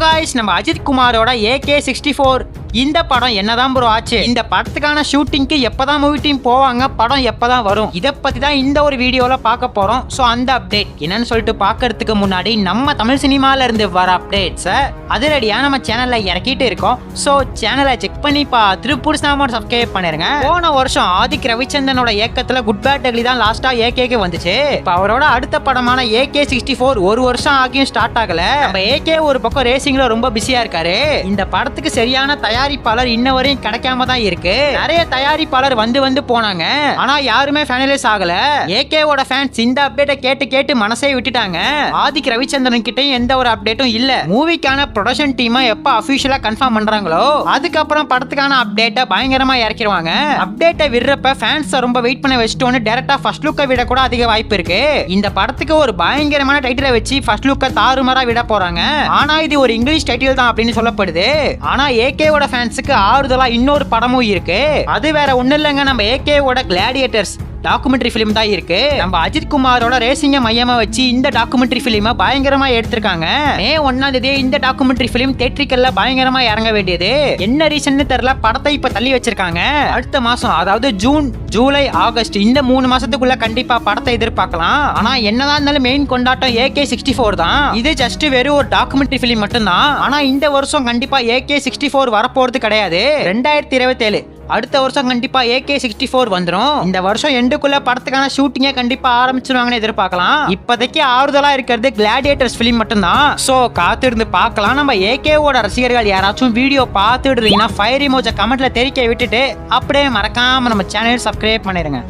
Guys நம்ம Ajith குமாரோட AK64 இந்த படம் என்னதான் ப்ரோ ஆச்சு? இந்த படத்துக்கான ஷூட்டிங்க்கு எப்பதான் மூவி டீம் போவாங்க, படம் எப்பதான் வரும், இத பத்தி தான் இந்த ஒரு வீடியோல பார்க்க போறோம். சோ அந்த அப்டேட் என்னன்னு சொல்லிட்டு பார்க்கிறதுக்கு முன்னாடி நம்ம தமிழ் சினிமால இருந்து வர அப்டேட்ஸை அதிரடியா நம்ம சேனல்ல இறக்கிட்டு இருக்கோம். சோ சேனலை செக் பண்ணி பார்த்துட்டு புதுசாக சப்ஸ்கிரைப் பண்ணிருங்க. போன வருஷம் ஆதிக் ரவிச்சந்திரனோட இயக்கத்துல குட் பேட் அக்லி தான் லாஸ்டா ஏகேக்கு வந்துச்சு. இப்போ அவரோட அடுத்த படமான AK64 ஒரு வருஷம் ஆகியும் ஸ்டார்ட் ஆகல. நம்ம ஏகே ஒரு பக்கம் ரேசிங்ல ரொம்ப பிஸியா இருக்காரு. இந்த படத்துக்கு சரியான தயாரிப்பாளர் இன்ன வரையும் கிடைக்காம தான் இருக்கு. நிறைய தயாரிப்பாளர் வந்து போனாங்க, ஆனா யாருமே ஃபைனலைஸ் ஆகல. ஏகேவோட ஃபேன்ஸ் இந்த அப்டேட்டை கேட்டு மனசே விட்டுட்டாங்க. ஆதிக் ரவிச்சந்திரன் கிட்டயும் எந்த ஒரு அப்டேட்டும் இல்ல. மூவிக்கான ப்ரொடக்ஷன் டீமை எப்ப அபிஷியலா கன்ஃபார்ம் பண்றாங்களோ அதுக்கப்புறம் படத்துக்கான அப்டேட்டை பயங்கரமா இறக்கிடுவாங்க. அப்டேட்டை விடுறப்ப ஃபேன்ஸ் ரொம்ப வெயிட் பண்ண வச்சுட்டோன்னு டைரக்டா ஃபர்ஸ்ட் லுக்கை விட கூட அதிக வாய்ப்பு இருக்கு. இந்த படத்துக்கு ஒரு பயங்கரமான டைட்டிலை வச்சு ஃபர்ஸ்ட் லுக்கை தாறுமாறா விட போறாங்க. ஆனா இது ஒரு இங்கிலீஷ் டைட்டில் தான் அப்படின்னு சொல்லப்படுது. ஆனா ஏகேவோட ஃபேன்ஸுக்கு ஆறுதலா இன்னொரு படமும் இருக்கு. அது வேற ஒண்ணு இல்லைங்க, நம்ம ஏகேவோட கிளாடியேட்டர்ஸ் டாக்குமெண்ட்ரி ஃபிலிம் தான் இருக்கு. நம்ம அஜித் குமாரோட ரேசிங்க மையமா வச்சு இந்த டாக்குமெண்ட்ரி ஃபிலிமை பயங்கரமா எடுத்திருக்காங்க. மே 1ஆம் தேதி இந்த டாக்குமெண்ட்ரி ஃபிலிம் தியேட்டரிக்கல்ல பயங்கரமா இறங்க வேண்டியது. என்ன ரீசன்னு தெரியல, படத்தை இப்ப தள்ளி வச்சிருக்காங்க. அடுத்த மாசம், அதாவது ஜூன், ஜூலை, ஆகஸ்ட் இந்த 3 மாசத்துக்குள்ள கண்டிப்பா படத்தை எதிர்பார்க்கலாம். ஆனா என்னதான் இருந்தாலும் மெயின் கொண்டாட்டம் AK64 தான். இது ஜஸ்ட் வெறும் ஒரு டாக்குமெண்ட்ரி ஃபிலிம் மட்டும் தான். ஆனா இந்த வருஷம் கண்டிப்பா AK64 வரப்போறது கிடையாது. 2027 அடுத்த வருஷம் கண்டிப்பா AK64 வந்துரும். இந்த வருஷம் எண்டுக்குள்ள படத்துக்கான ஷூட்டிங்கே கண்டிப்பா ஆரம்பிச்சிருவாங்கன்னு எதிர்பார்க்கலாம். இப்போதைக்கு ஆறுதலா இருக்கிறது கிளாடியேட்டர்ஸ் ஃபிலிம் மட்டும் தான். சோ காத்திருந்து பார்க்கலாம். நம்ம ஏகேவோட ரசிகர்கள் யாராச்சும் வீடியோ பார்த்துட்டு இருக்கீங்கன்னா ஃபயர் இமோஜை கமெண்ட்ல தெரிவிக்க விட்டுட்டு அப்படியே மறக்காம நம்ம சேனல் சப்ஸ்கிரைப் பண்ணிருங்க.